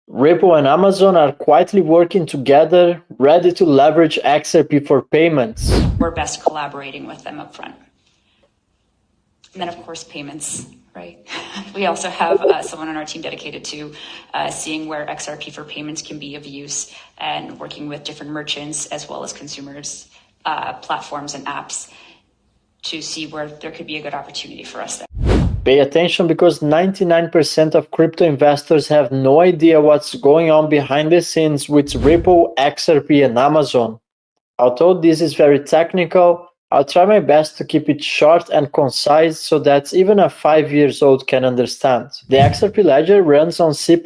Ripple and Amazon are quietly working together, ready to leverage XRP for payments. We're best collaborating with them up front. And then, of course, payments, right? We also have someone on our team dedicated to seeing where XRP for payments can be of use and working with different merchants as well as consumers, platforms and apps to see where there could be a good opportunity for us there. Pay attention because 99% of crypto investors have no idea what's going on behind the scenes with Ripple, XRP, and Amazon. Although this is very technical, I'll try my best to keep it short and concise so that even a 5-year-old can understand. The XRP ledger runs on C++,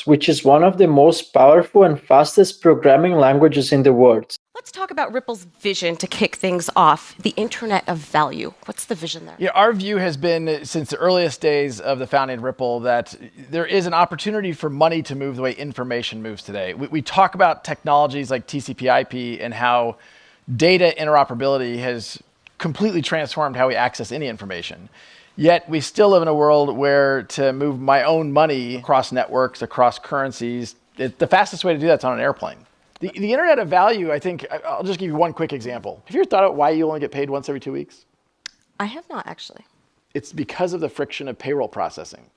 which is one of the most powerful and fastest programming languages in the world. Let's talk about Ripple's vision to kick things off, the Internet of Value. What's the vision there? Yeah, our view has been since the earliest days of the founding of Ripple that there is an opportunity for money to move the way information moves today. We talk about technologies like TCP/IP and how data interoperability has completely transformed how we access any information. Yet we still live in a world where to move my own money across networks, across currencies, the fastest way to do that's on an airplane. The Internet of Value, I think, I'll just give you one quick example. Have you ever thought about why you only get paid once every 2 weeks? I have not, actually. It's because of the friction of payroll processing.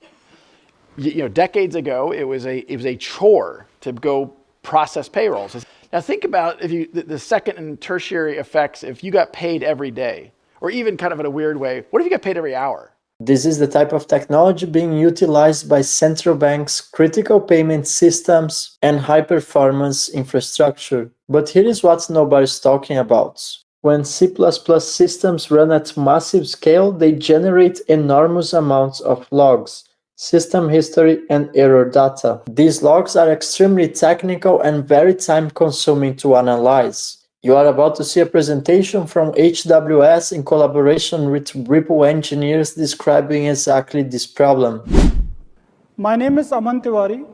Decades ago, it was a chore to go process payrolls. Now think about the second and tertiary effects if you got paid every day, or even kind of in a weird way, what if you got paid every hour? This is the type of technology being utilized by central banks, critical payment systems, and high-performance infrastructure. But here is what nobody's talking about. When C++ systems run at massive scale, they generate enormous amounts of logs, system history, and error data. These logs are extremely technical and very time-consuming to analyze. You are about to see a presentation from AWS in collaboration with Ripple engineers describing exactly this problem. My name is Aman Tiwari.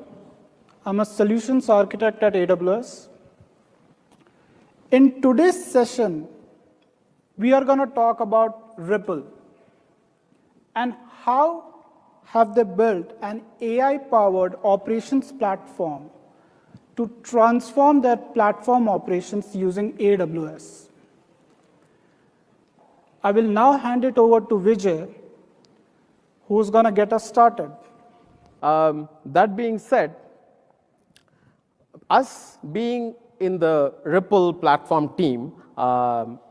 I'm a solutions architect at AWS. In today's session, we are going to talk about Ripple and how have they built an AI-powered operations platform to transform their platform operations using AWS. I will now hand it over to Vijay, who's going to get us started. That being said, us being in the Ripple platform team,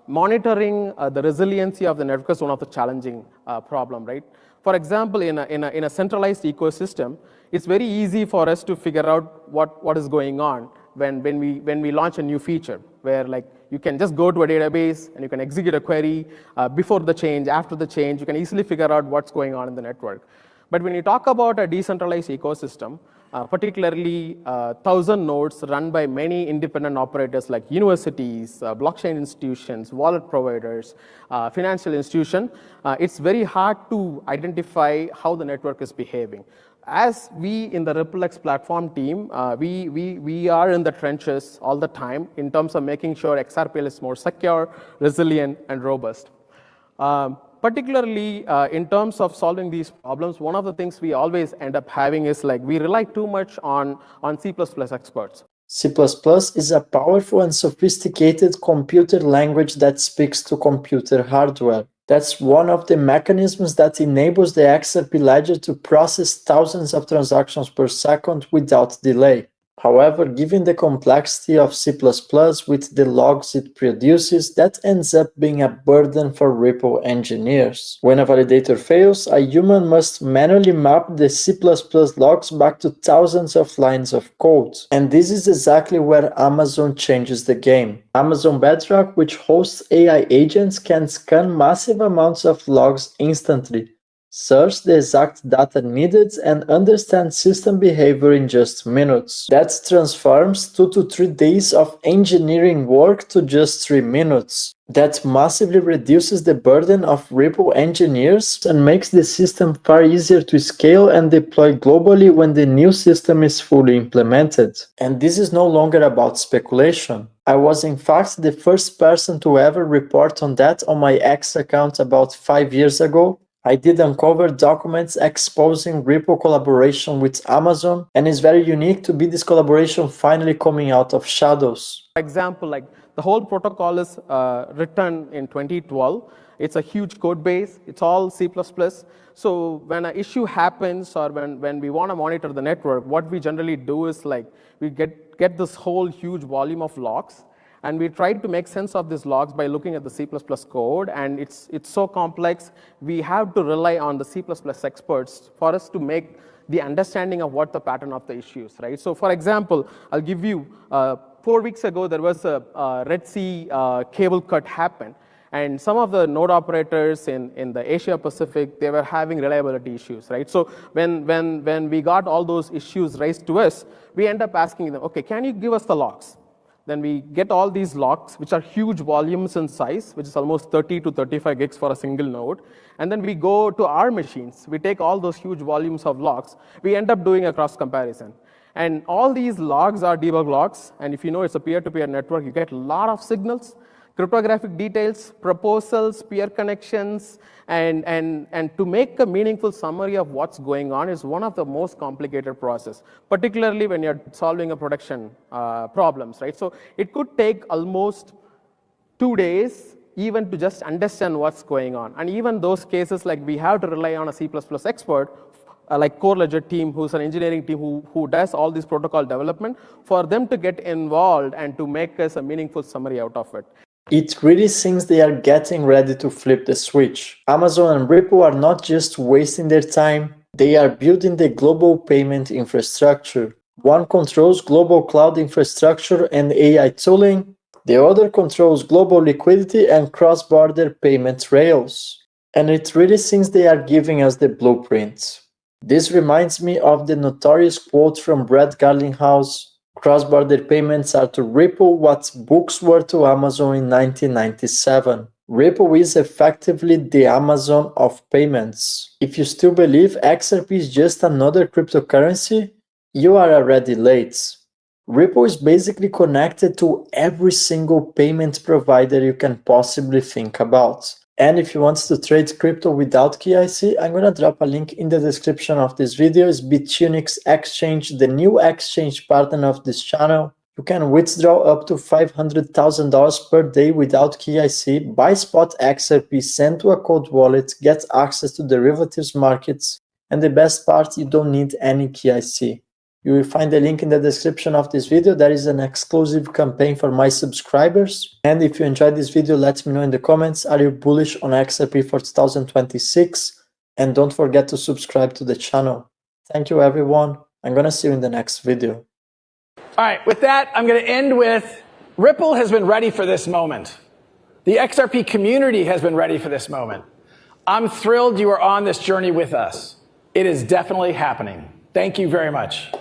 monitoring the resiliency of the network is one of the challenging problem, right? For example, in a centralized ecosystem, it's very easy for us to figure out what is going on when we launch a new feature, where like you can just go to a database and you can execute a query before the change, after the change, you can easily figure out what's going on in the network. But when you talk about a decentralized ecosystem, particularly 1,000 nodes run by many independent operators like universities, blockchain institutions, wallet providers, financial institutions, it's very hard to identify how the network is behaving. As we in the RippleX platform team, we are in the trenches all the time in terms of making sure XRPL is more secure, resilient, and robust. Particularly in terms of solving these problems, one of the things we always end up having is like we rely too much on C++ experts. C++ is a powerful and sophisticated computer language that speaks to computer hardware. That's one of the mechanisms that enables the XRP ledger to process thousands of transactions per second without delay. However, given the complexity of C++ with the logs it produces, that ends up being a burden for Ripple engineers. When a validator fails, a human must manually map the C++ logs back to thousands of lines of code. And this is exactly where Amazon changes the game. Amazon Bedrock, which hosts AI agents, can scan massive amounts of logs instantly, search the exact data needed, and understand system behavior in just minutes. That transforms 2 to 3 days of engineering work to just 3 minutes. That massively reduces the burden of Ripple engineers and makes the system far easier to scale and deploy globally when the new system is fully implemented. And this is no longer about speculation. I was in fact the first person to ever report on that on my X account about 5 years ago. I did uncover documents exposing Ripple collaboration with Amazon, and it's very unique to be this collaboration finally coming out of shadows. For example, like the whole protocol is written in 2012. It's a huge code base. It's all C++. So when an issue happens or when we want to monitor the network, what we generally do is like we get this whole huge volume of logs, and we try to make sense of these logs by looking at the C++ code, and it's so complex. We have to rely on the C++ experts for us to make the understanding of what the pattern of the issues, right? So for example, I'll give you, 4 weeks ago, there was a Red Sea cable cut happened. And some of the node operators in the Asia Pacific, they were having reliability issues, right? So when we got all those issues raised to us, we end up asking them, okay, can you give us the logs? Then we get all these logs, which are huge volumes in size, which is almost 30 to 35 gigs for a single node. And then we go to our machines. We take all those huge volumes of logs. We end up doing a cross comparison. And all these logs are debug logs. And if you know it's a peer-to-peer network, you get a lot of signals, cryptographic details, proposals, peer connections, and to make a meaningful summary of what's going on is one of the most complicated process, particularly when you're solving a production problems, right? So it could take almost 2 days even to just understand what's going on. And even those cases, like we have to rely on a C++ expert, like core ledger team, who's an engineering team who does all this protocol development, for them to get involved and to make us a meaningful summary out of it. It really seems they are getting ready to flip the switch. Amazon and Ripple are not just wasting their time, they are building the global payment infrastructure. One controls global cloud infrastructure and AI tooling, the other controls global liquidity and cross-border payment rails. And it really seems they are giving us the blueprint. This reminds me of the notorious quote from Brad Garlinghouse: cross-border payments are to Ripple what books were to Amazon in 1997. Ripple is effectively the Amazon of payments. If you still believe XRP is just another cryptocurrency, you are already late. Ripple is basically connected to every single payment provider you can possibly think about. And if you want to trade crypto without KYC, I'm going to drop a link in the description of this video. It's Bitunix Exchange, the new exchange partner of this channel. You can withdraw up to $500,000 per day without KYC, buy spot XRP, send to a cold wallet, get access to derivatives markets, and the best part, you don't need any KYC. You will find the link in the description of this video. There is an exclusive campaign for my subscribers. And if you enjoyed this video, let me know in the comments. Are you bullish on XRP for 2026? And don't forget to subscribe to the channel. Thank you, everyone. I'm going to see you in the next video. All right, with that, I'm going to end with Ripple has been ready for this moment. The XRP community has been ready for this moment. I'm thrilled you are on this journey with us. It is definitely happening. Thank you very much.